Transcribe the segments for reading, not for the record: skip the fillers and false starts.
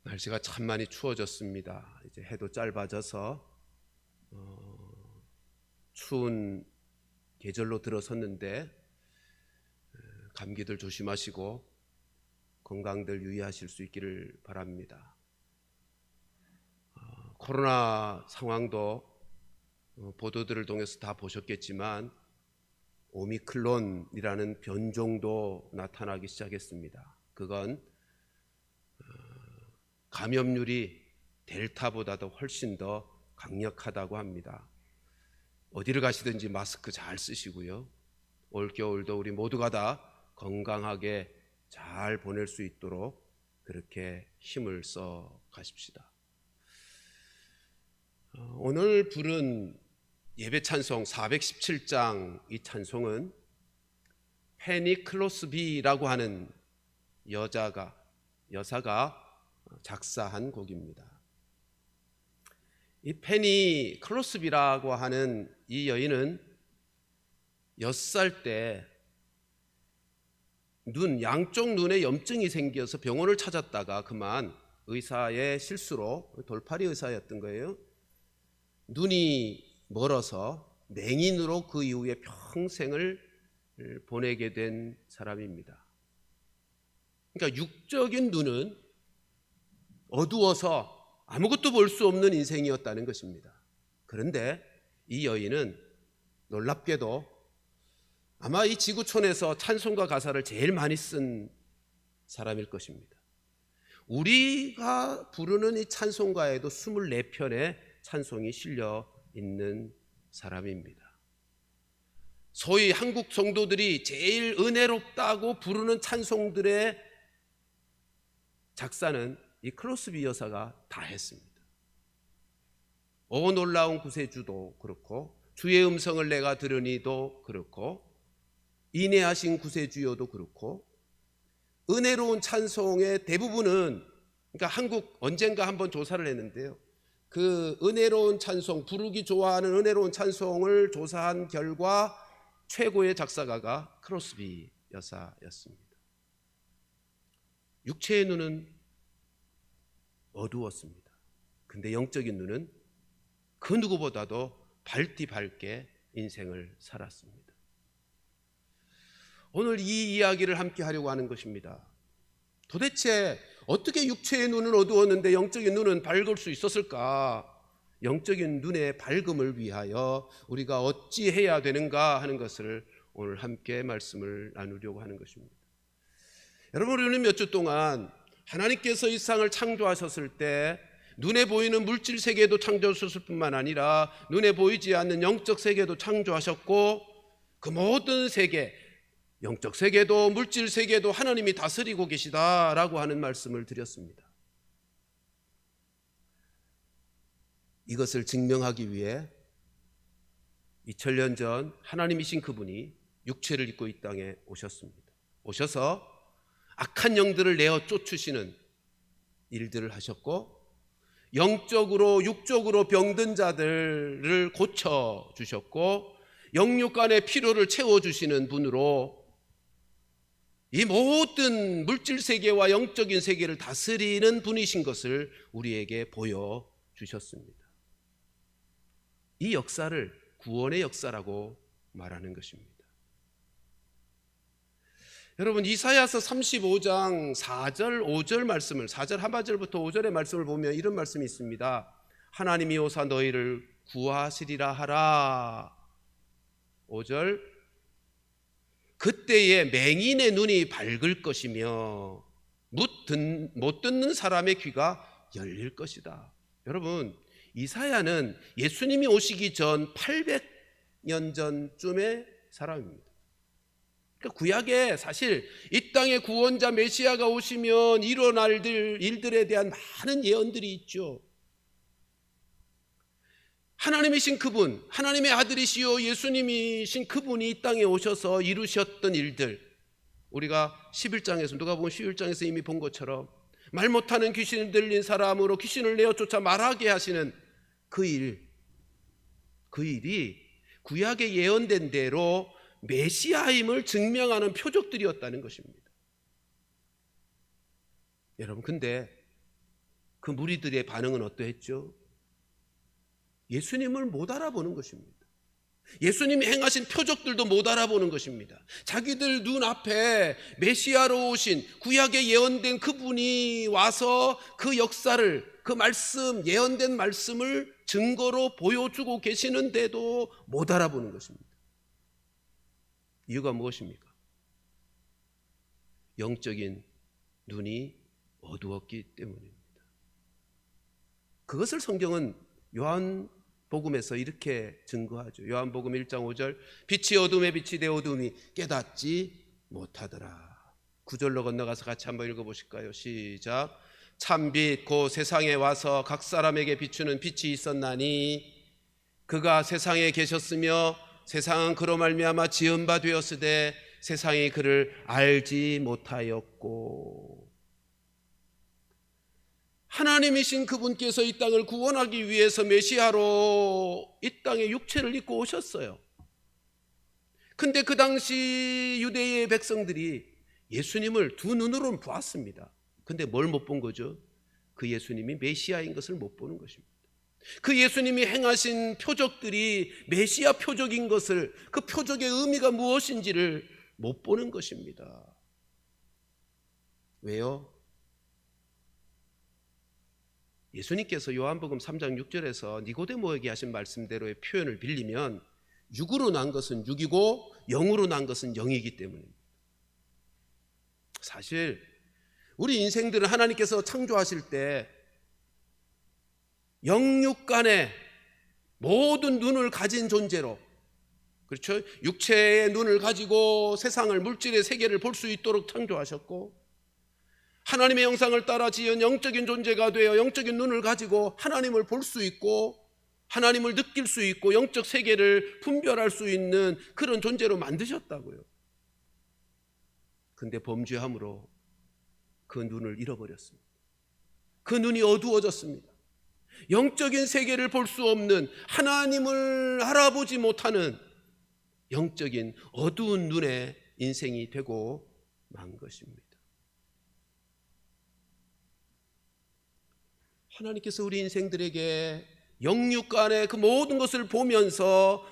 날씨가 참 많이 추워졌습니다. 이제 해도 짧아져서 추운 계절로 들어섰는데 감기들 조심하시고 건강들 유의하실 수 있기를 바랍니다. 코로나 상황도 보도들을 통해서 다 보셨겠지만 오미크론이라는 변종도 나타나기 시작했습니다. 그건 감염률이 델타보다도 훨씬 더 강력하다고 합니다. 어디를 가시든지 마스크 잘 쓰시고요. 올겨울도 우리 모두가 다 건강하게 잘 보낼 수 있도록 그렇게 힘을 써 가십시다. 오늘 부른 예배 찬송 417장, 이 찬송은 페니 클로스비라고 하는 여사가 작사한 곡입니다. 이 페니 클로스비라고 하는 이 여인은 6살 때 양쪽 눈에 염증이 생겨서 병원을 찾았다가 그만 의사의 실수로, 돌팔이 의사였던 거예요. 눈이 멀어서 맹인으로 그 이후에 평생을 보내게 된 사람입니다. 그러니까 육적인 눈은 어두워서 아무것도 볼 수 없는 인생이었다는 것입니다. 그런데 이 여인은 놀랍게도 아마 이 지구촌에서 찬송가 가사를 제일 많이 쓴 사람일 것입니다. 우리가 부르는 이 찬송가에도 24편의 찬송이 실려 있는 사람입니다. 소위 한국 성도들이 제일 은혜롭다고 부르는 찬송들의 작사는 이 클로스비 여사가 다 했습니다. 오 놀라운 구세주도 그렇고, 주의 음성을 내가 들으니도 그렇고, 인내하신 구세주여도 그렇고, 은혜로운 찬송의 대부분은, 그러니까 한국 언젠가 한번 조사를 했는데요, 그 은혜로운 찬송, 부르기 좋아하는 은혜로운 찬송을 조사한 결과 최고의 작사가가 클로스비 여사였습니다. 육체의 눈은 어두웠습니다. 근데 영적인 눈은 그 누구보다도 밝디 밝게 인생을 살았습니다. 오늘 이 이야기를 함께 하려고 하는 것입니다. 도대체 어떻게 육체의 눈은 어두웠는데 영적인 눈은 밝을 수 있었을까? 영적인 눈의 밝음을 위하여 우리가 어찌 해야 되는가 하는 것을 오늘 함께 말씀을 나누려고 하는 것입니다. 여러분, 우리는 몇 주 동안 하나님께서 이 세상을 창조하셨을 때 눈에 보이는 물질 세계도 창조하셨을 뿐만 아니라 눈에 보이지 않는 영적 세계도 창조하셨고, 그 모든 세계, 영적 세계도 물질 세계도 하나님이 다스리고 계시다라고 하는 말씀을 드렸습니다. 이것을 증명하기 위해 2000년 전 하나님이신 그분이 육체를 입고 이 땅에 오셨습니다. 오셔서 악한 영들을 내어 쫓으시는 일들을 하셨고, 영적으로 육적으로 병든 자들을 고쳐주셨고, 영육간의 필요를 채워주시는 분으로 이 모든 물질 세계와 영적인 세계를 다스리는 분이신 것을 우리에게 보여주셨습니다. 이 역사를 구원의 역사라고 말하는 것입니다. 여러분, 이사야서 35장 4절 5절 말씀을, 4절 하반절부터 5절의 말씀을 보면 이런 말씀이 있습니다. 하나님이 오사 너희를 구하시리라 하라. 5절, 그때에 맹인의 눈이 밝을 것이며 못 듣는 사람의 귀가 열릴 것이다. 여러분, 이사야는 예수님이 오시기 전 800년 전쯤의 사람입니다. 그러니까 구약에 사실 이 땅에 구원자 메시아가 오시면 일어날 일들에 대한 많은 예언들이 있죠. 하나님이신 그분, 하나님의 아들이시요 예수님이신 그분이 이 땅에 오셔서 이루셨던 일들, 우리가 11장에서, 누가복음 11장에서 이미 본 것처럼 말 못하는 귀신 들린 사람으로 귀신을 내어 쫓아 말하게 하시는 그 일이 구약에 예언된 대로 메시아임을 증명하는 표적들이었다는 것입니다. 여러분, 근데 그 무리들의 반응은 어떠했죠? 예수님을 못 알아보는 것입니다. 예수님이 행하신 표적들도 못 알아보는 것입니다. 자기들 눈앞에 메시아로 오신 구약에 예언된 그분이 와서 그 역사를, 그 말씀, 예언된 말씀을 증거로 보여주고 계시는데도 못 알아보는 것입니다. 이유가 무엇입니까? 영적인 눈이 어두웠기 때문입니다. 그것을 성경은 요한복음에서 이렇게 증거하죠. 요한복음 1장 5절, 빛이 어둠에 빛이 되어 어둠이 깨닫지 못하더라. 9절로 건너가서 같이 한번 읽어보실까요? 시작. 참빛 곧 세상에 와서 각 사람에게 비추는 빛이 있었나니 그가 세상에 계셨으며 세상은 그로 말미암아 지은 바 되었으되 세상이 그를 알지 못하였고, 하나님이신 그분께서 이 땅을 구원하기 위해서 메시아로 이 땅에 육체를 입고 오셨어요. 근데 그 당시 유대의 백성들이 예수님을 두 눈으로는 보았습니다. 근데 뭘 못 본 거죠? 그 예수님이 메시아인 것을 못 보는 것입니다. 그 예수님이 행하신 표적들이 메시아 표적인 것을, 그 표적의 의미가 무엇인지를 못 보는 것입니다. 왜요? 예수님께서 요한복음 3장 6절에서 니고데모에게 하신 말씀대로의 표현을 빌리면 육으로 난 것은 육이고 영으로 난 것은 영이기 때문입니다. 사실 우리 인생들은 하나님께서 창조하실 때 영육 간의 모든 눈을 가진 존재로, 그렇죠? 육체의 눈을 가지고 세상을, 물질의 세계를 볼 수 있도록 창조하셨고, 하나님의 형상을 따라 지은 영적인 존재가 되어 영적인 눈을 가지고 하나님을 볼 수 있고 하나님을 느낄 수 있고 영적 세계를 분별할 수 있는 그런 존재로 만드셨다고요. 근데 범죄함으로 그 눈을 잃어버렸습니다. 그 눈이 어두워졌습니다. 영적인 세계를 볼 수 없는, 하나님을 알아보지 못하는 영적인 어두운 눈의 인생이 되고 만 것입니다. 하나님께서 우리 인생들에게 영육 간의 그 모든 것을 보면서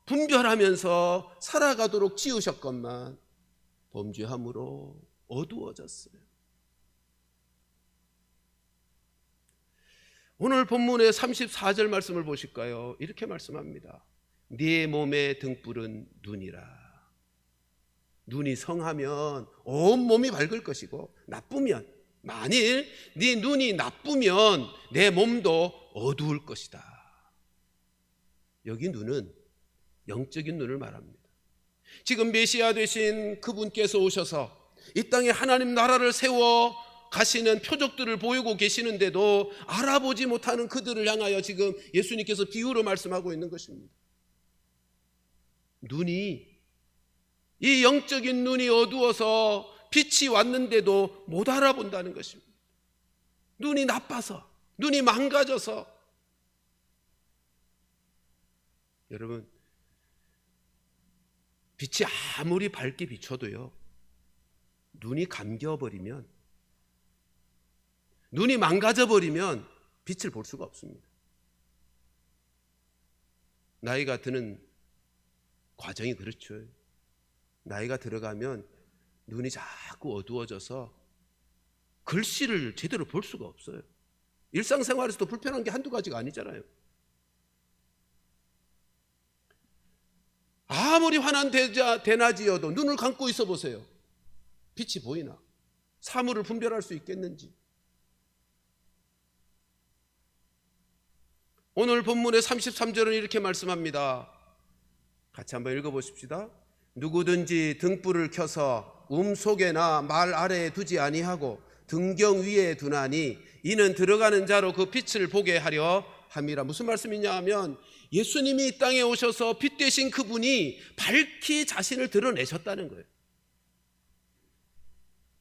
분별하면서 살아가도록 지으셨건만 범죄함으로 어두워졌어요. 오늘 본문의 34절 말씀을 보실까요? 이렇게 말씀합니다. 네 몸의 등불은 눈이라. 눈이 성하면 온 몸이 밝을 것이고, 나쁘면, 만일 네 눈이 나쁘면 내 몸도 어두울 것이다. 여기 눈은 영적인 눈을 말합니다. 지금 메시아 되신 그분께서 오셔서 이 땅에 하나님 나라를 세워 가시는 표적들을 보이고 계시는데도 알아보지 못하는 그들을 향하여 지금 예수님께서 비유로 말씀하고 있는 것입니다. 이 영적인 눈이 어두워서 빛이 왔는데도 못 알아본다는 것입니다. 눈이 나빠서, 눈이 망가져서. 여러분, 빛이 아무리 밝게 비춰도요, 눈이 감겨버리면, 눈이 망가져버리면 빛을 볼 수가 없습니다. 나이가 드는 과정이 그렇죠. 나이가 들어가면 눈이 자꾸 어두워져서 글씨를 제대로 볼 수가 없어요. 일상생활에서도 불편한 게 한두 가지가 아니잖아요. 아무리 환한 대낮이어도 눈을 감고 있어 보세요. 빛이 보이나? 사물을 분별할 수 있겠는지. 오늘 본문의 33절은 이렇게 말씀합니다. 같이 한번 읽어보십시다. 누구든지 등불을 켜서 속에나 말 아래에 두지 아니하고 등경 위에 두나니 이는 들어가는 자로 그 빛을 보게 하려 함이라. 무슨 말씀이냐 하면, 예수님이 이 땅에 오셔서 빛 되신 그분이 밝히 자신을 드러내셨다는 거예요.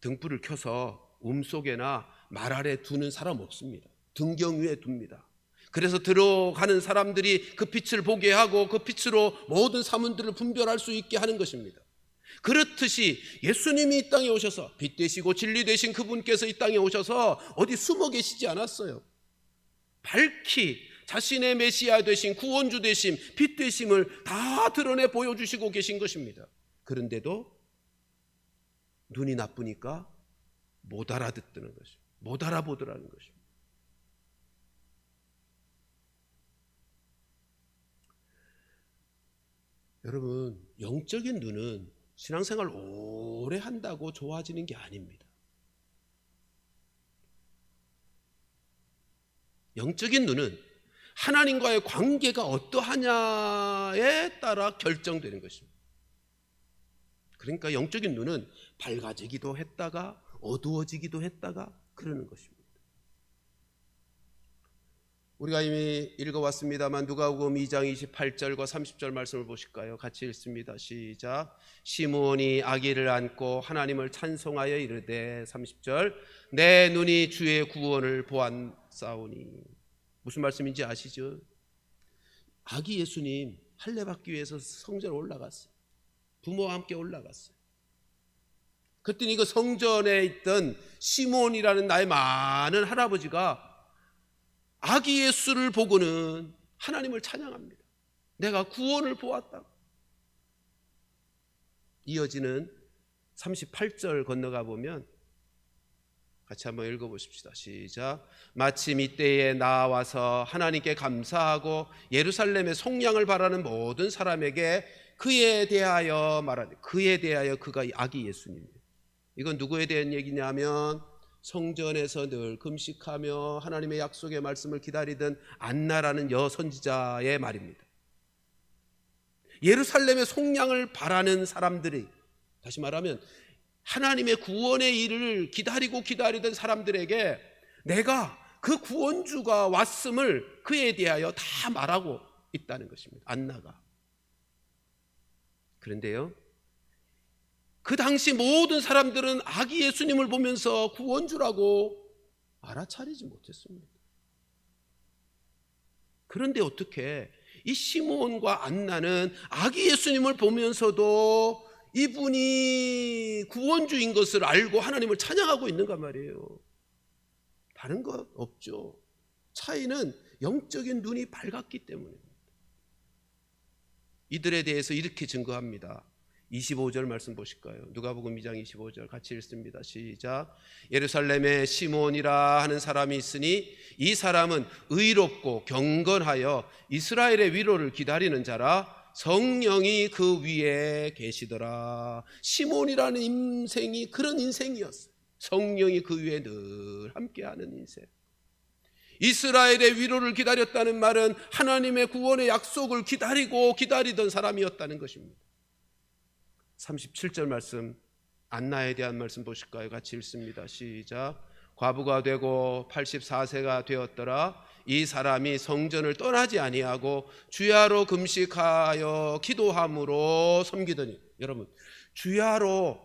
등불을 켜서 속에나 말 아래에 두는 사람 없습니다. 등경 위에 둡니다. 그래서 들어가는 사람들이 그 빛을 보게 하고 그 빛으로 모든 사물들을 분별할 수 있게 하는 것입니다. 그렇듯이 예수님이 이 땅에 오셔서 빛 되시고 진리 되신 그분께서 이 땅에 오셔서 어디 숨어 계시지 않았어요. 밝히 자신의 메시아 되신 구원주 되심, 빛 되심을 다 드러내 보여주시고 계신 것입니다. 그런데도 눈이 나쁘니까 못 알아듣는 것입니다. 못 알아보더라는 것입니다. 여러분, 영적인 눈은 신앙생활 오래 한다고 좋아지는 게 아닙니다. 영적인 눈은 하나님과의 관계가 어떠하냐에 따라 결정되는 것입니다. 그러니까 영적인 눈은 밝아지기도 했다가 어두워지기도 했다가 그러는 것입니다. 우리가 이미 읽어왔습니다만 누가복음 2장 28절과 30절 말씀을 보실까요? 같이 읽습니다. 시작. 시므온이 아기를 안고 하나님을 찬송하여 이르되 30절 내 눈이 주의 구원을 보았사오니. 무슨 말씀인지 아시죠? 아기 예수님 할례 받기 위해서 성전에 올라갔어요. 부모와 함께 올라갔어요. 그랬더니 그 성전에 있던 시므온이라는 나의 많은 할아버지가 아기 예수를 보고는 하나님을 찬양합니다. 내가 구원을 보았다고. 이어지는 38절 건너가 보면 같이 한번 읽어보십시다. 시작. 마침 이때에 나와서 하나님께 감사하고 예루살렘의 속량을 바라는 모든 사람에게 그에 대하여 말하되, 그에 대하여 그가 아기 예수님이에요. 이건 누구에 대한 얘기냐면 성전에서 늘 금식하며 하나님의 약속의 말씀을 기다리던 안나라는 여선지자의 말입니다. 예루살렘의 속량을 바라는 사람들이, 다시 말하면 하나님의 구원의 일을 기다리던 사람들에게 내가 그 구원주가 왔음을 그에 대하여 다 말하고 있다는 것입니다. 안나가. 그런데요, 그 당시 모든 사람들은 아기 예수님을 보면서 구원주라고 알아차리지 못했습니다. 그런데 어떻게 이 시므온과 안나는 아기 예수님을 보면서도 이분이 구원주인 것을 알고 하나님을 찬양하고 있는가 말이에요. 다른 것 없죠. 차이는 영적인 눈이 밝았기 때문입니다. 이들에 대해서 이렇게 증거합니다. 25절 말씀 보실까요? 누가복음 2장 25절 같이 읽습니다. 시작. 예루살렘에 시므온이라 하는 사람이 있으니 이 사람은 의롭고 경건하여 이스라엘의 위로를 기다리는 자라. 성령이 그 위에 계시더라. 시므온이라는 인생이 그런 인생이었어요. 성령이 그 위에 늘 함께하는 인생. 이스라엘의 위로를 기다렸다는 말은 하나님의 구원의 약속을 기다리던 사람이었다는 것입니다. 37절 말씀, 안나에 대한 말씀 보실까요? 같이 읽습니다. 시작. 과부가 되고 84세가 되었더라. 이 사람이 성전을 떠나지 아니하고 주야로 금식하여 기도함으로 섬기더니. 여러분, 주야로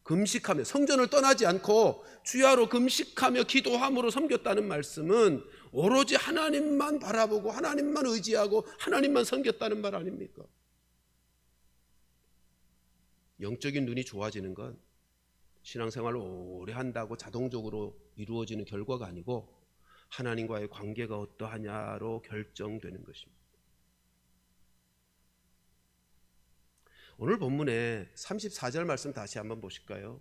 금식하며 성전을 떠나지 않고 주야로 금식하며 기도함으로 섬겼다는 말씀은 오로지 하나님만 바라보고 하나님만 의지하고 하나님만 섬겼다는 말 아닙니까? 영적인 눈이 좋아지는 건 신앙생활을 오래 한다고 자동적으로 이루어지는 결과가 아니고 하나님과의 관계가 어떠하냐로 결정되는 것입니다. 오늘 본문의 34절 말씀 다시 한번 보실까요?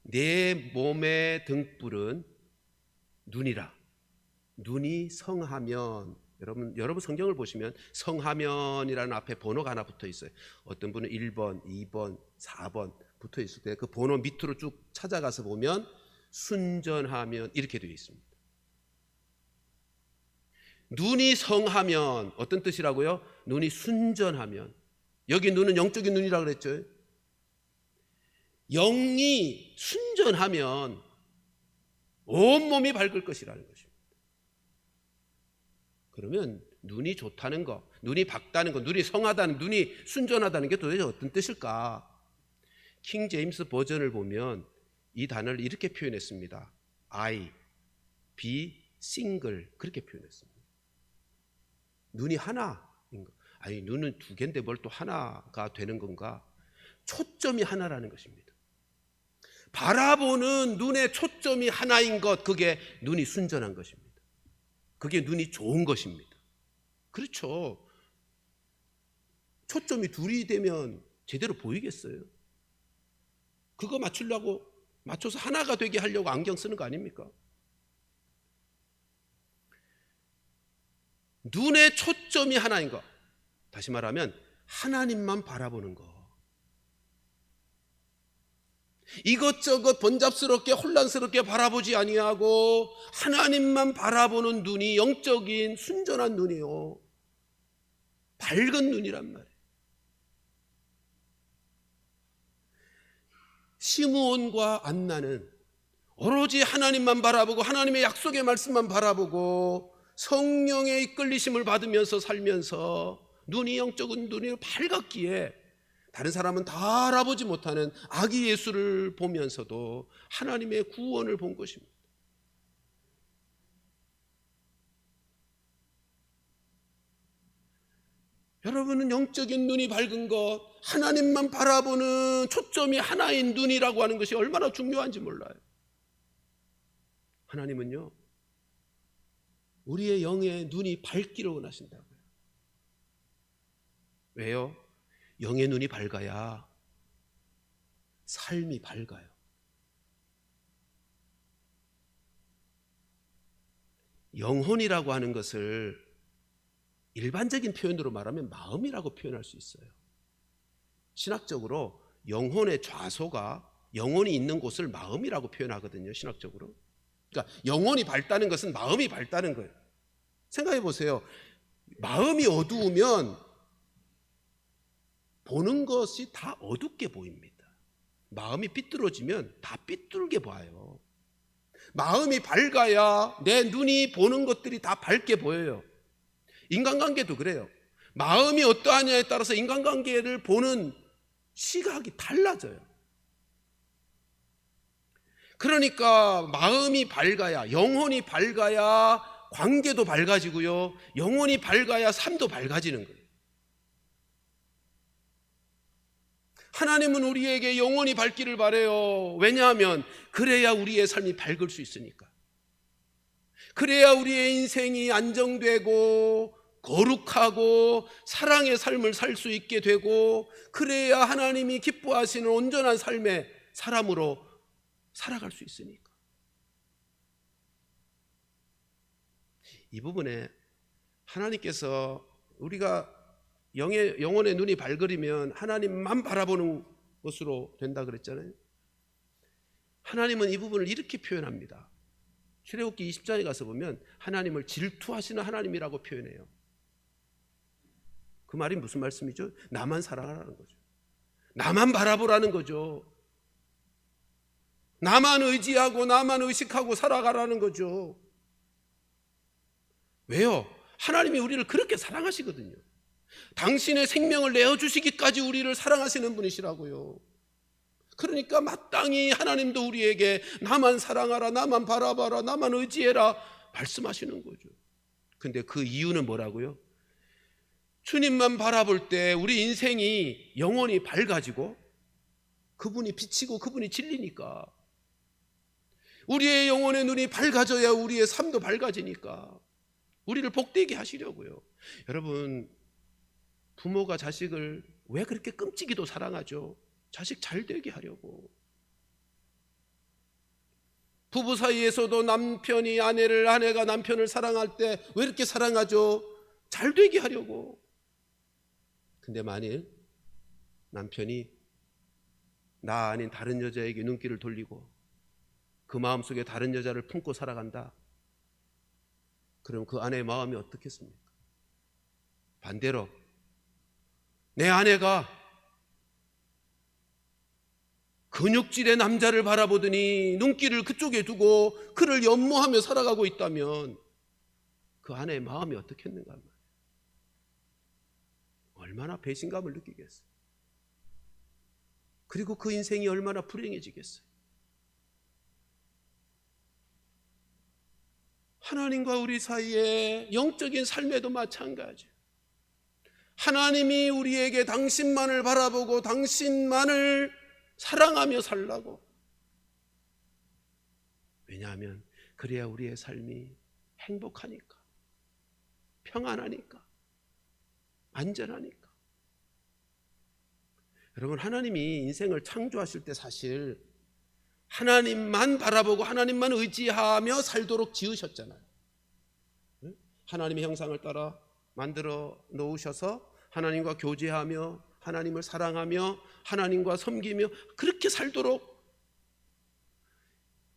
내 몸의 등불은 눈이라. 눈이 성하면, 여러분 성경을 보시면 성하면이라는 앞에 번호가 하나 붙어 있어요. 어떤 분은 1번, 2번, 4번 붙어 있을 때 그 번호 밑으로 쭉 찾아가서 보면 순전하면 이렇게 되어 있습니다. 눈이 성하면 어떤 뜻이라고요? 눈이 순전하면. 여기 눈은 영적인 눈이라고 그랬죠. 영이 순전하면 온몸이 밝을 것이라는 것입니다. 그러면 눈이 좋다는 것, 눈이 밝다는 것, 눈이 성하다는, 눈이 순전하다는 게 도대체 어떤 뜻일까? 킹 제임스 버전을 보면 이 단어를 이렇게 표현했습니다. I, be single, 그렇게 표현했습니다. 눈이 하나인 것. 아니, 눈은 두 개인데 뭘 또 하나가 되는 건가? 초점이 하나라는 것입니다. 바라보는 눈의 초점이 하나인 것, 그게 눈이 순전한 것입니다. 그게 눈이 좋은 것입니다. 그렇죠. 초점이 둘이 되면 제대로 보이겠어요? 그거 맞춰서 하나가 되게 하려고 안경 쓰는 거 아닙니까? 눈의 초점이 하나인 것, 다시 말하면 하나님만 바라보는 것. 이것저것 번잡스럽게 혼란스럽게 바라보지 아니하고 하나님만 바라보는 눈이 영적인 순전한 눈이요, 밝은 눈이란 말이에요. 시므온과 안나는 오로지 하나님만 바라보고 하나님의 약속의 말씀만 바라보고 성령의 이끌리심을 받으면서 살면서 눈이 영적인 눈이 밝았기에 다른 사람은 다 알아보지 못하는 아기 예수를 보면서도 하나님의 구원을 본 것입니다. 여러분은 영적인 눈이 밝은 것, 하나님만 바라보는 초점이 하나인 눈이라고 하는 것이 얼마나 중요한지 몰라요. 하나님은요, 우리의 영의 눈이 밝기를 원하신다고요. 왜요? 영의 눈이 밝아야 삶이 밝아요. 영혼이라고 하는 것을 일반적인 표현으로 말하면 마음이라고 표현할 수 있어요. 신학적으로 영혼의 좌소가 영혼이 있는 곳을 마음이라고 표현하거든요, 신학적으로. 그러니까 영혼이 밝다는 것은 마음이 밝다는 거예요. 생각해 보세요. 마음이 어두우면 보는 것이 다 어둡게 보입니다. 마음이 삐뚤어지면 다 삐뚤게 봐요. 마음이 밝아야 내 눈이 보는 것들이 다 밝게 보여요. 인간관계도 그래요. 마음이 어떠하냐에 따라서 인간관계를 보는 시각이 달라져요. 그러니까 마음이 밝아야, 영혼이 밝아야 관계도 밝아지고요, 영혼이 밝아야 삶도 밝아지는 거예요. 하나님은 우리에게 영혼이 밝기를 바라요. 왜냐하면 그래야 우리의 삶이 밝을 수 있으니까. 그래야 우리의 인생이 안정되고 거룩하고 사랑의 삶을 살 수 있게 되고, 그래야 하나님이 기뻐하시는 온전한 삶의 사람으로 살아갈 수 있으니까. 이 부분에 하나님께서 우리가 영혼의 눈이 밝으리면 하나님만 바라보는 것으로 된다 그랬잖아요. 하나님은 이 부분을 이렇게 표현합니다. 출애굽기 20장에 가서 보면 하나님을 질투하시는 하나님이라고 표현해요. 그 말이 무슨 말씀이죠? 나만 사랑하라는 거죠. 나만 바라보라는 거죠. 나만 의지하고 나만 의식하고 살아가라는 거죠. 왜요? 하나님이 우리를 그렇게 사랑하시거든요. 당신의 생명을 내어주시기까지 우리를 사랑하시는 분이시라고요. 그러니까 마땅히 하나님도 우리에게 나만 사랑하라, 나만 바라봐라, 나만 의지해라 말씀하시는 거죠. 근데 그 이유는 뭐라고요? 주님만 바라볼 때 우리 인생이 영혼이 밝아지고 그분이 비치고 그분이 진리니까, 우리의 영혼의 눈이 밝아져야 우리의 삶도 밝아지니까 우리를 복되게 하시려고요. 여러분, 부모가 자식을 왜 그렇게 끔찍이도 사랑하죠? 자식 잘 되게 하려고. 부부 사이에서도 남편이 아내를, 아내가 남편을 사랑할 때 왜 이렇게 사랑하죠? 잘 되게 하려고. 근데 만일 남편이 나 아닌 다른 여자에게 눈길을 돌리고 그 마음속에 다른 여자를 품고 살아간다, 그럼 그 아내의 마음이 어떻겠습니까? 반대로 내 아내가 근육질의 남자를 바라보더니 눈길을 그쪽에 두고 그를 연모하며 살아가고 있다면 그 아내의 마음이 어떻겠는가 말이에요. 얼마나 배신감을 느끼겠어요. 그리고 그 인생이 얼마나 불행해지겠어요. 하나님과 우리 사이에 영적인 삶에도 마찬가지예요. 하나님이 우리에게 당신만을 바라보고 당신만을 사랑하며 살라고. 왜냐하면 그래야 우리의 삶이 행복하니까, 평안하니까, 안전하니까. 여러분, 하나님이 인생을 창조하실 때 사실 하나님만 바라보고 하나님만 의지하며 살도록 지으셨잖아요. 하나님의 형상을 따라 만들어 놓으셔서 하나님과 교제하며 하나님을 사랑하며 하나님과 섬기며 그렇게 살도록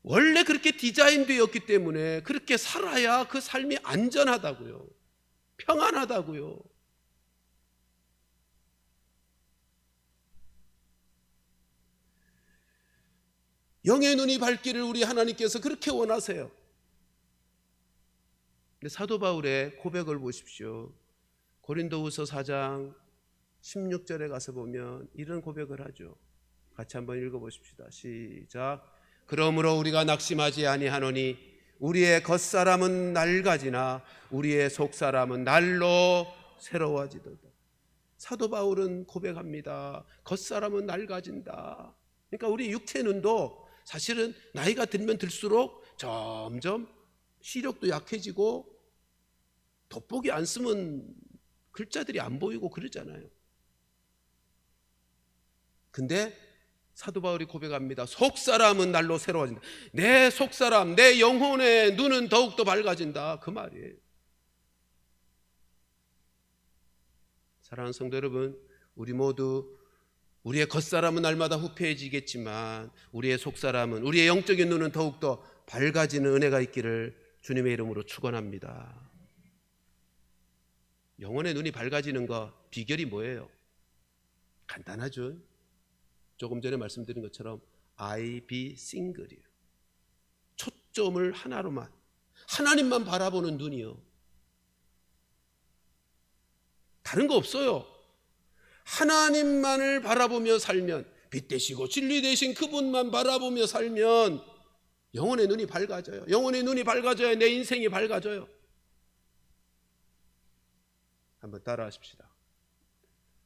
원래 그렇게 디자인되었기 때문에 그렇게 살아야 그 삶이 안전하다고요, 평안하다고요. 영의 눈이 밝기를 우리 하나님께서 그렇게 원하세요. 사도 바울의 고백을 보십시오. 고린도후서 4장 16절에 가서 보면 이런 고백을 하죠. 같이 한번 읽어보십시다. 시작. 그러므로 우리가 낙심하지 아니하노니 우리의 겉사람은 낡아지나 우리의 속사람은 날로 새로워지도다. 사도 바울은 고백합니다. 겉사람은 낡아진다. 그러니까 우리 육체 눈도 사실은 나이가 들면 들수록 점점 시력도 약해지고 돋보기 안 쓰면 글자들이 안 보이고 그러잖아요. 근데 사도 바울이 고백합니다. 속사람은 날로 새로워진다. 내 속사람, 내 영혼의 눈은 더욱더 밝아진다. 그 말이에요. 사랑하는 성도 여러분, 우리 모두 우리의 겉사람은 날마다 후패해지겠지만 우리의 속사람은, 우리의 영적인 눈은 더욱더 밝아지는 은혜가 있기를 주님의 이름으로 축원합니다. 영혼의 눈이 밝아지는 거 비결이 뭐예요? 간단하죠. 조금 전에 말씀드린 것처럼 I be single이에요. 초점을 하나로만, 하나님만 바라보는 눈이요. 다른 거 없어요. 하나님만을 바라보며 살면, 빛 되시고 진리 되신 그분만 바라보며 살면 영혼의 눈이 밝아져요. 영혼의 눈이 밝아져야 내 인생이 밝아져요. 한번 따라 하십시다.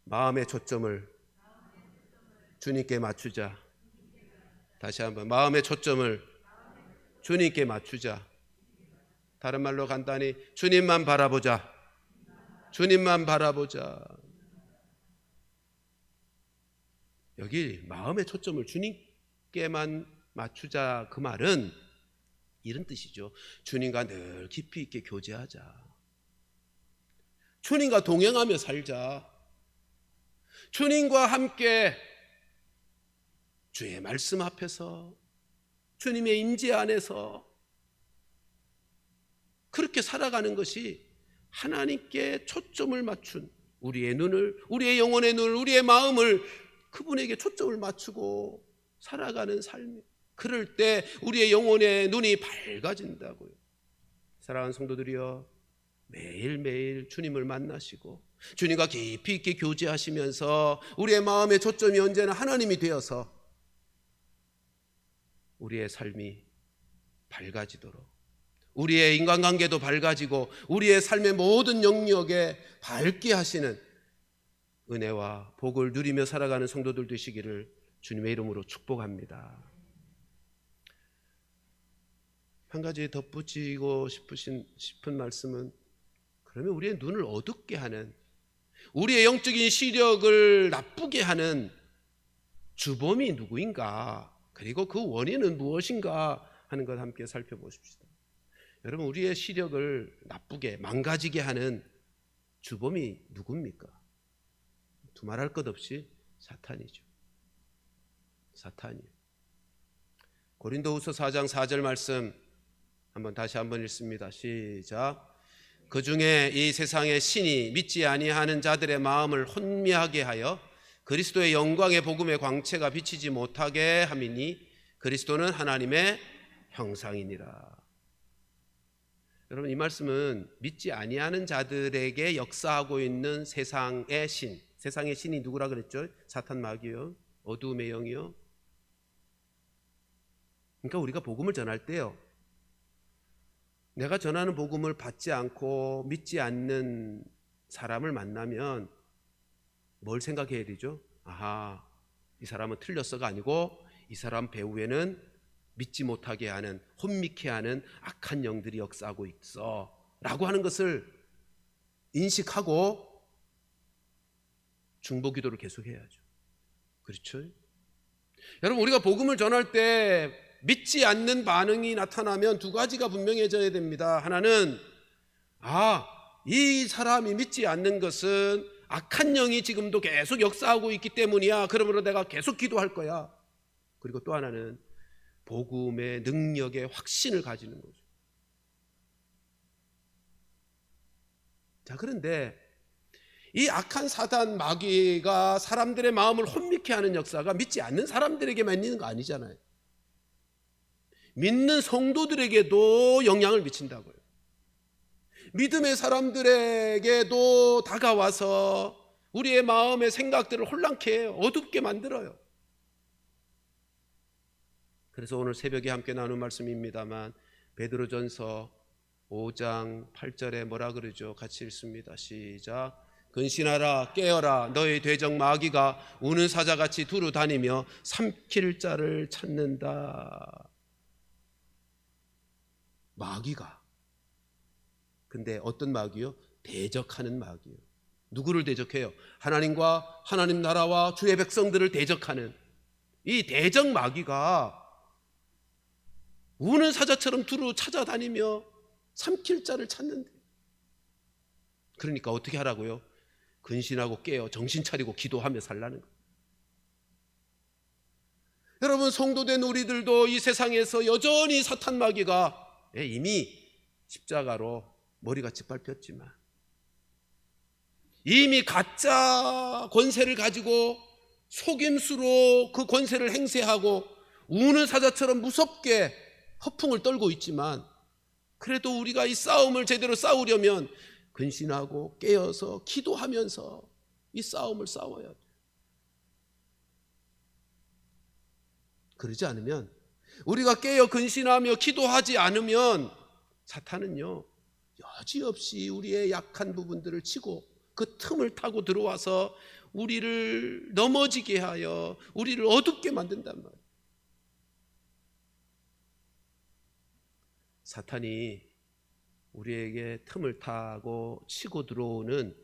마음의 초점을 주님께 맞추자. 다시 한번, 마음의 초점을 주님께 맞추자. 다른 말로 간단히 주님만 바라보자. 주님만 바라보자. 여기 마음의 초점을 주님께만 맞추자, 그 말은 이런 뜻이죠. 주님과 늘 깊이 있게 교제하자. 주님과 동행하며 살자. 주님과 함께 주의 말씀 앞에서, 주님의 임재 안에서 그렇게 살아가는 것이 하나님께 초점을 맞춘, 우리의 눈을, 우리의 영혼의 눈을, 우리의 마음을 그분에게 초점을 맞추고 살아가는 삶이에요. 그럴 때 우리의 영혼의 눈이 밝아진다고요. 사랑하는 성도들이여, 매일매일 주님을 만나시고 주님과 깊이 있게 교제하시면서 우리의 마음의 초점이 언제나 하나님이 되어서 우리의 삶이 밝아지도록, 우리의 인간관계도 밝아지고 우리의 삶의 모든 영역에 밝게 하시는 은혜와 복을 누리며 살아가는 성도들 되시기를 주님의 이름으로 축복합니다. 한 가지 덧붙이고 싶은 말씀은, 그러면 우리의 눈을 어둡게 하는, 우리의 영적인 시력을 나쁘게 하는 주범이 누구인가, 그리고 그 원인은 무엇인가 하는 것 함께 살펴보십시다. 여러분, 우리의 시력을 나쁘게 망가지게 하는 주범이 누굽니까? 두말할 것 없이 사탄이죠. 사탄이에요. 고린도후서 4장 4절 말씀 다시 한번 읽습니다. 시작. 그 중에 이 세상의 신이 믿지 아니하는 자들의 마음을 혼미하게 하여 그리스도의 영광의 복음의 광채가 비치지 못하게 함이니 그리스도는 하나님의 형상이니라. 여러분, 이 말씀은 믿지 아니하는 자들에게 역사하고 있는 세상의 신, 세상의 신이 누구라 그랬죠? 사탄, 마귀요, 어두움의 영이요. 그러니까 우리가 복음을 전할 때요, 내가 전하는 복음을 받지 않고 믿지 않는 사람을 만나면 뭘 생각해야 되죠? 아하, 이 사람은 틀렸어가 아니고 이 사람 배후에는 믿지 못하게 하는, 혼미케 하는 악한 영들이 역사하고 있어 라고 하는 것을 인식하고 중보기도를 계속해야죠. 그렇죠? 여러분, 우리가 복음을 전할 때 믿지 않는 반응이 나타나면 두 가지가 분명해져야 됩니다. 하나는 이 사람이 믿지 않는 것은 악한 영이 지금도 계속 역사하고 있기 때문이야. 그러므로 내가 계속 기도할 거야. 그리고 또 하나는 복음의 능력에 확신을 가지는 거죠. 자, 그런데 이 악한 사단 마귀가 사람들의 마음을 혼미케 하는 역사가 믿지 않는 사람들에게만 있는 거 아니잖아요. 믿는 성도들에게도 영향을 미친다고요. 믿음의 사람들에게도 다가와서 우리의 마음의 생각들을 혼란케 해요. 어둡게 만들어요. 그래서 오늘 새벽에 함께 나눈 말씀입니다만 베드로전서 5장 8절에 뭐라 그러죠? 같이 읽습니다. 시작. 근신하라, 깨어라. 너의 대적 마귀가 우는 사자같이 두루 다니며 삼킬 자를 찾는다. 마귀가. 근데 어떤 마귀요? 대적하는 마귀요. 누구를 대적해요? 하나님과 하나님 나라와 주의 백성들을 대적하는 이 대적 마귀가 우는 사자처럼 두루 찾아다니며 삼킬 자를 찾는데, 그러니까 어떻게 하라고요? 근신하고 깨어 정신 차리고 기도하며 살라는 거예요. 여러분, 성도된 우리들도 이 세상에서 여전히 사탄 마귀가 이미 십자가로 머리가 짓밟혔지만, 이미 가짜 권세를 가지고 속임수로 그 권세를 행세하고 우는 사자처럼 무섭게 허풍을 떨고 있지만, 그래도 우리가 이 싸움을 제대로 싸우려면 근신하고 깨어서 기도하면서 이 싸움을 싸워야 돼요. 그러지 않으면, 우리가 깨어 근신하며 기도하지 않으면 사탄은요 여지없이 우리의 약한 부분들을 치고 그 틈을 타고 들어와서 우리를 넘어지게 하여 우리를 어둡게 만든단 말이에요. 사탄이 우리에게 틈을 타고 치고 들어오는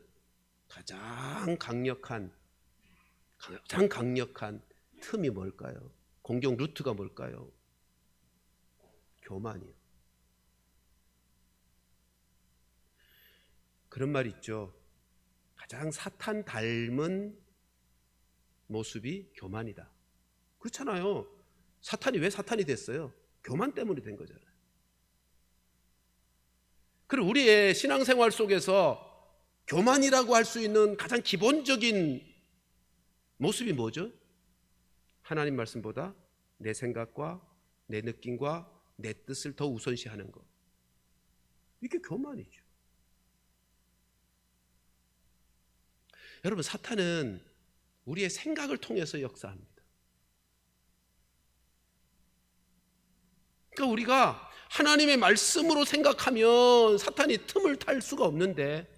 가장 강력한 틈이 뭘까요? 공격 루트가 뭘까요? 교만이요. 그런 말 있죠. 가장 사탄 닮은 모습이 교만이다. 그렇잖아요. 사탄이 왜 사탄이 됐어요? 교만 때문에 된 거잖아요. 그리고 우리의 신앙생활 속에서 교만이라고 할 수 있는 가장 기본적인 모습이 뭐죠? 하나님 말씀보다 내 생각과 내 느낌과 내 뜻을 더 우선시하는 것. 이게 교만이죠. 여러분, 사탄은 우리의 생각을 통해서 역사합니다. 그러니까 우리가 하나님의 말씀으로 생각하면 사탄이 틈을 탈 수가 없는데,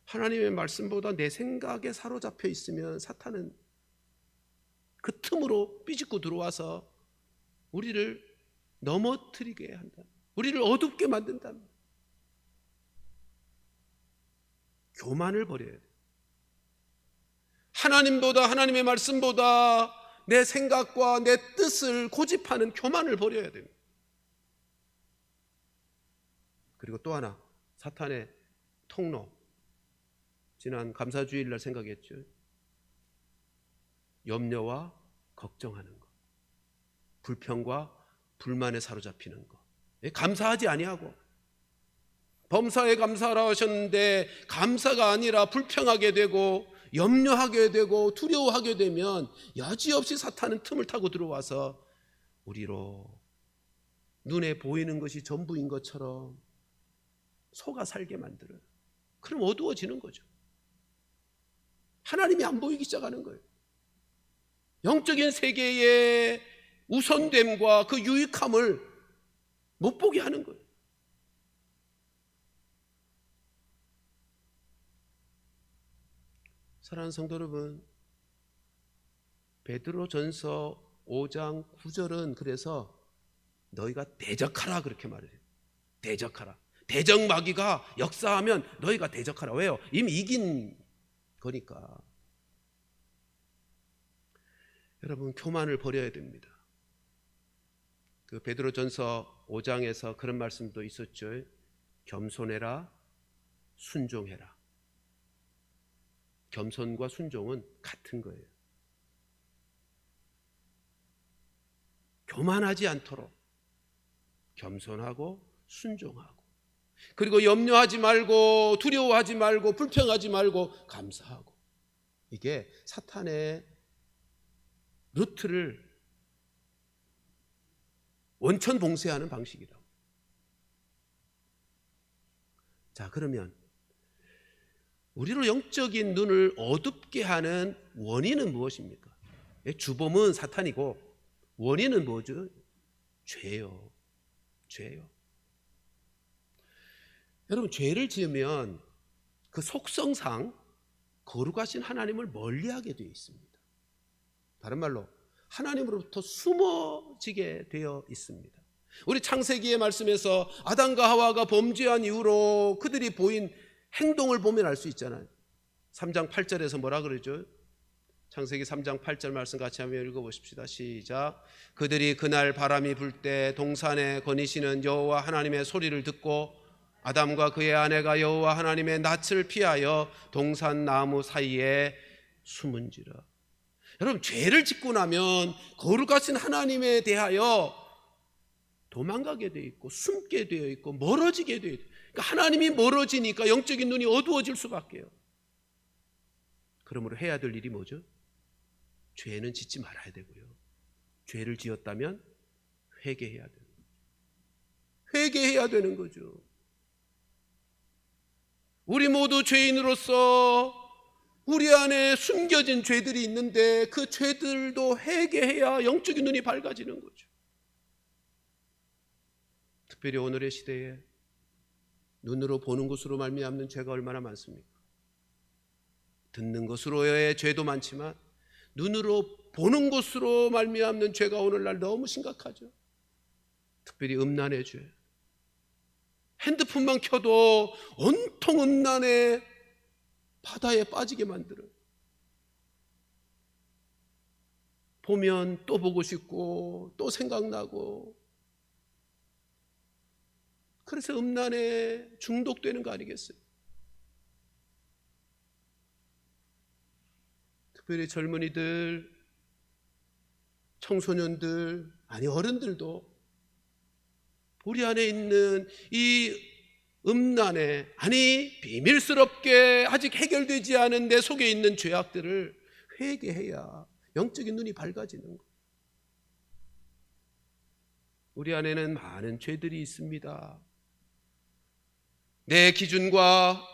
하나님의 말씀보다 내 생각에 사로잡혀 있으면 사탄은 그 틈으로 삐집고 들어와서 우리를 넘어뜨리게 한다. 우리를 어둡게 만든다. 교만을 버려야 돼. 하나님보다, 하나님의 말씀보다 내 생각과 내 뜻을 고집하는 교만을 버려야 됩니다. 그리고 또 하나, 사탄의 통로. 지난 감사주일날 생각했죠. 염려와 걱정하는 것, 불평과 불만에 사로잡히는 것, 감사하지 아니하고, 범사에 감사하라 하셨는데 감사가 아니라 불평하게 되고 염려하게 되고 두려워하게 되면 여지없이 사탄은 틈을 타고 들어와서 우리로 눈에 보이는 것이 전부인 것처럼 속아 살게 만들어요. 그럼 어두워지는 거죠. 하나님이 안 보이기 시작하는 거예요. 영적인 세계의 우선됨과 그 유익함을 못 보게 하는 거예요. 사랑하는 성도 여러분, 베드로전서 5장 9절은 그래서 너희가 대적하라 그렇게 말해요. 대적하라. 대적마귀가 역사하면 너희가 대적하라. 왜요? 이미 이긴 거니까. 여러분, 교만을 버려야 됩니다. 그 베드로전서 5장에서 그런 말씀도 있었죠. 겸손해라, 순종해라. 겸손과 순종은 같은 거예요. 교만하지 않도록 겸손하고 순종하고, 그리고 염려하지 말고 두려워하지 말고 불평하지 말고 감사하고. 이게 사탄의 루트를 원천 봉쇄하는 방식이다. 자, 그러면 우리로 영적인 눈을 어둡게 하는 원인은 무엇입니까? 주범은 사탄이고 원인은 뭐죠? 죄요. 죄요. 여러분, 죄를 지으면 그 속성상 거룩하신 하나님을 멀리하게 되어 있습니다. 다른 말로 하나님으로부터 숨어지게 되어 있습니다. 우리 창세기의 말씀에서 아담과 하와가 범죄한 이후로 그들이 보인 행동을 보면 알 수 있잖아요. 3장 8절에서 뭐라 그러죠? 창세기 3장 8절 말씀 같이 한번 읽어보십시다. 시작. 그들이 그날 바람이 불 때 동산에 거니시는 여호와 하나님의 소리를 듣고 아담과 그의 아내가 여호와 하나님의 낯을 피하여 동산 나무 사이에 숨은지라. 여러분, 죄를 짓고 나면 거룩하신 하나님에 대하여 도망가게 되어 있고 숨게 되어 있고 멀어지게 되어 있고, 그러니까 하나님이 멀어지니까 영적인 눈이 어두워질 수밖에요. 그러므로 해야 될 일이 뭐죠? 죄는 짓지 말아야 되고요. 죄를 지었다면 회개해야 되는 거죠. 회개해야 되는 거죠. 우리 모두 죄인으로서 우리 안에 숨겨진 죄들이 있는데 그 죄들도 회개해야 영적인 눈이 밝아지는 거죠. 특별히 오늘의 시대에 눈으로 보는 것으로 말미암는 죄가 얼마나 많습니까? 듣는 것으로의 죄도 많지만 눈으로 보는 것으로 말미암는 죄가 오늘날 너무 심각하죠. 특별히 음란의 죄. 핸드폰만 켜도 온통 음란의 바다에 빠지게 만들어요. 보면 또 보고 싶고 또 생각나고, 그래서 음란에 중독되는 거 아니겠어요? 특별히 젊은이들, 청소년들, 아니 어른들도 우리 안에 있는 이 음란에, 아니 비밀스럽게 아직 해결되지 않은 내 속에 있는 죄악들을 회개해야 영적인 눈이 밝아지는 거예요. 우리 안에는 많은 죄들이 있습니다. 내 기준과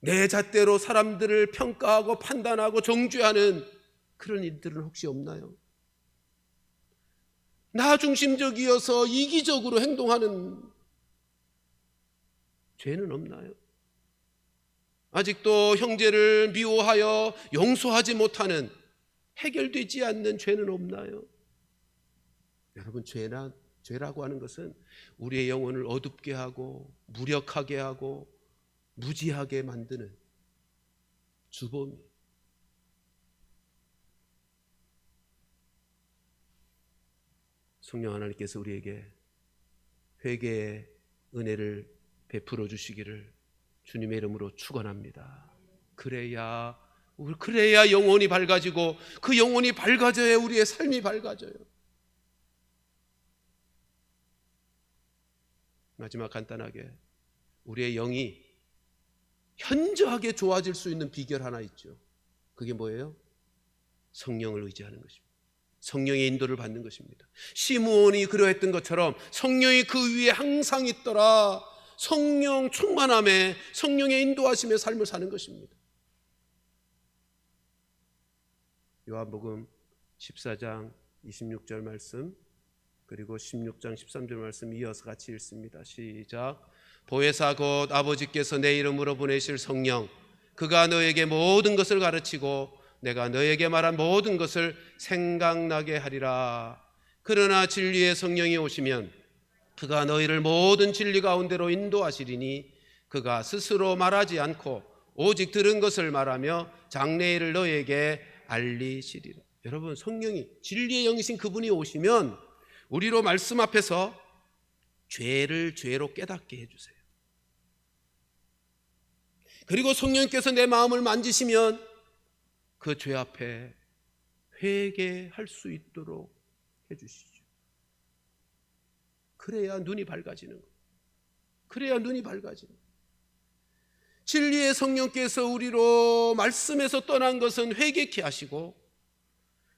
내 잣대로 사람들을 평가하고 판단하고 정죄하는 그런 일들은 혹시 없나요? 나 중심적이어서 이기적으로 행동하는 죄는 없나요? 아직도 형제를 미워하여 용서하지 못하는, 해결되지 않는 죄는 없나요? 여러분, 죄라고 하는 것은 우리의 영혼을 어둡게 하고 무력하게 하고 무지하게 만드는 주범이에요. 성령 하나님께서 우리에게 회개의 은혜를 베풀어 주시기를 주님의 이름으로 축원합니다. 그래야 영혼이 밝아지고, 그 영혼이 밝아져야 우리의 삶이 밝아져요. 마지막 간단하게, 우리의 영이 현저하게 좋아질 수 있는 비결 하나 있죠. 그게 뭐예요? 성령을 의지하는 것입니다. 성령의 인도를 받는 것입니다. 시므온이 그러했던 것처럼 성령이 그 위에 항상 있더라. 성령 충만함에, 성령의 인도하심에 삶을 사는 것입니다. 요한복음 14장 26절 말씀, 그리고 16장 13절 말씀 이어서 같이 읽습니다. 시작. 보혜사 곧 아버지께서 내 이름으로 보내실 성령, 그가 너에게 모든 것을 가르치고 내가 너에게 말한 모든 것을 생각나게 하리라. 그러나 진리의 성령이 오시면 그가 너희를 모든 진리 가운데로 인도하시리니 그가 스스로 말하지 않고 오직 들은 것을 말하며 장래일을 너에게 알리시리라. 여러분, 성령이, 진리의 영이신 그분이 오시면 우리로 말씀 앞에서 죄를 죄로 깨닫게 해주세요. 그리고 성령께서 내 마음을 만지시면 그 죄 앞에 회개할 수 있도록 해주시죠. 그래야 눈이 밝아지는 거예요. 그래야 눈이 밝아지는 거예요. 진리의 성령께서 우리로 말씀에서 떠난 것은 회개케 하시고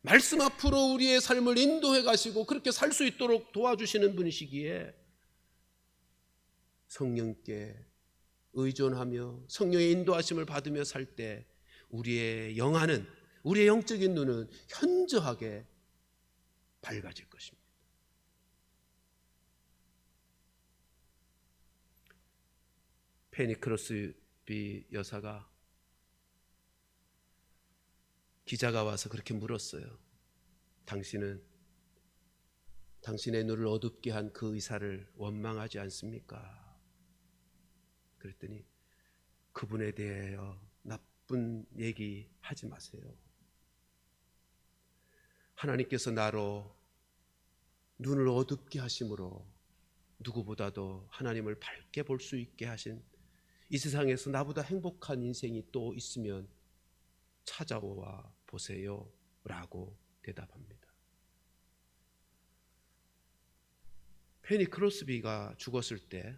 말씀 앞으로 우리의 삶을 인도해 가시고 그렇게 살 수 있도록 도와주시는 분이시기에 성령께 의존하며 성령의 인도하심을 받으며 살 때 우리의 영안은, 우리의 영적인 눈은 현저하게 밝아질 것입니다. 페니 크로스비 여사가, 기자가 와서 그렇게 물었어요. 당신은 당신의 눈을 어둡게 한 그 의사를 원망하지 않습니까? 그랬더니 그분에 대하여 나쁜 얘기 하지 마세요. 하나님께서 나로 눈을 어둡게 하심으로 누구보다도 하나님을 밝게 볼 수 있게 하신, 이 세상에서 나보다 행복한 인생이 또 있으면 찾아와 보세요 라고 대답합니다. 페니 크로스비가 죽었을 때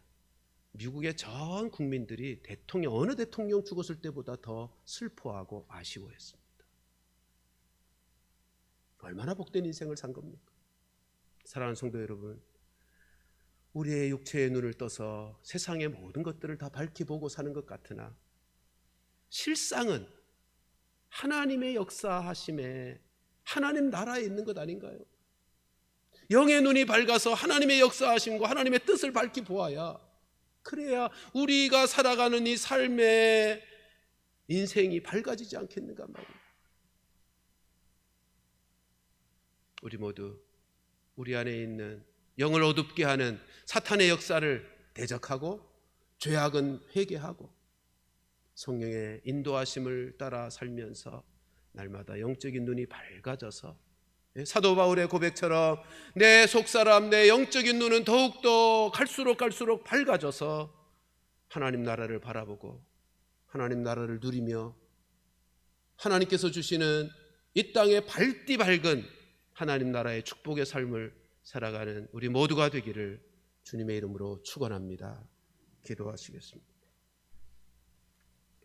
미국의 전 국민들이 어느 대통령 죽었을 때보다 더 슬퍼하고 아쉬워했습니다. 얼마나 복된 인생을 산 겁니까? 사랑하는 성도 여러분, 우리의 육체의 눈을 떠서 세상의 모든 것들을 다 밝히 보고 사는 것 같으나 실상은 하나님의 역사하심에 하나님 나라에 있는 것 아닌가요? 영의 눈이 밝아서 하나님의 역사하심과 하나님의 뜻을 밝히 보아야, 그래야 우리가 살아가는 이 삶의 인생이 밝아지지 않겠는가 말이에요. 우리 모두 우리 안에 있는 영을 어둡게 하는 사탄의 역사를 대적하고 죄악은 회개하고 성령의 인도하심을 따라 살면서 날마다 영적인 눈이 밝아져서 사도 바울의 고백처럼 내 속사람, 내 영적인 눈은 더욱더 갈수록 밝아져서 하나님 나라를 바라보고 하나님 나라를 누리며 하나님께서 주시는 이 땅의 밝디 밝은 하나님 나라의 축복의 삶을 살아가는 우리 모두가 되기를 주님의 이름으로 축원합니다. 기도하시겠습니다.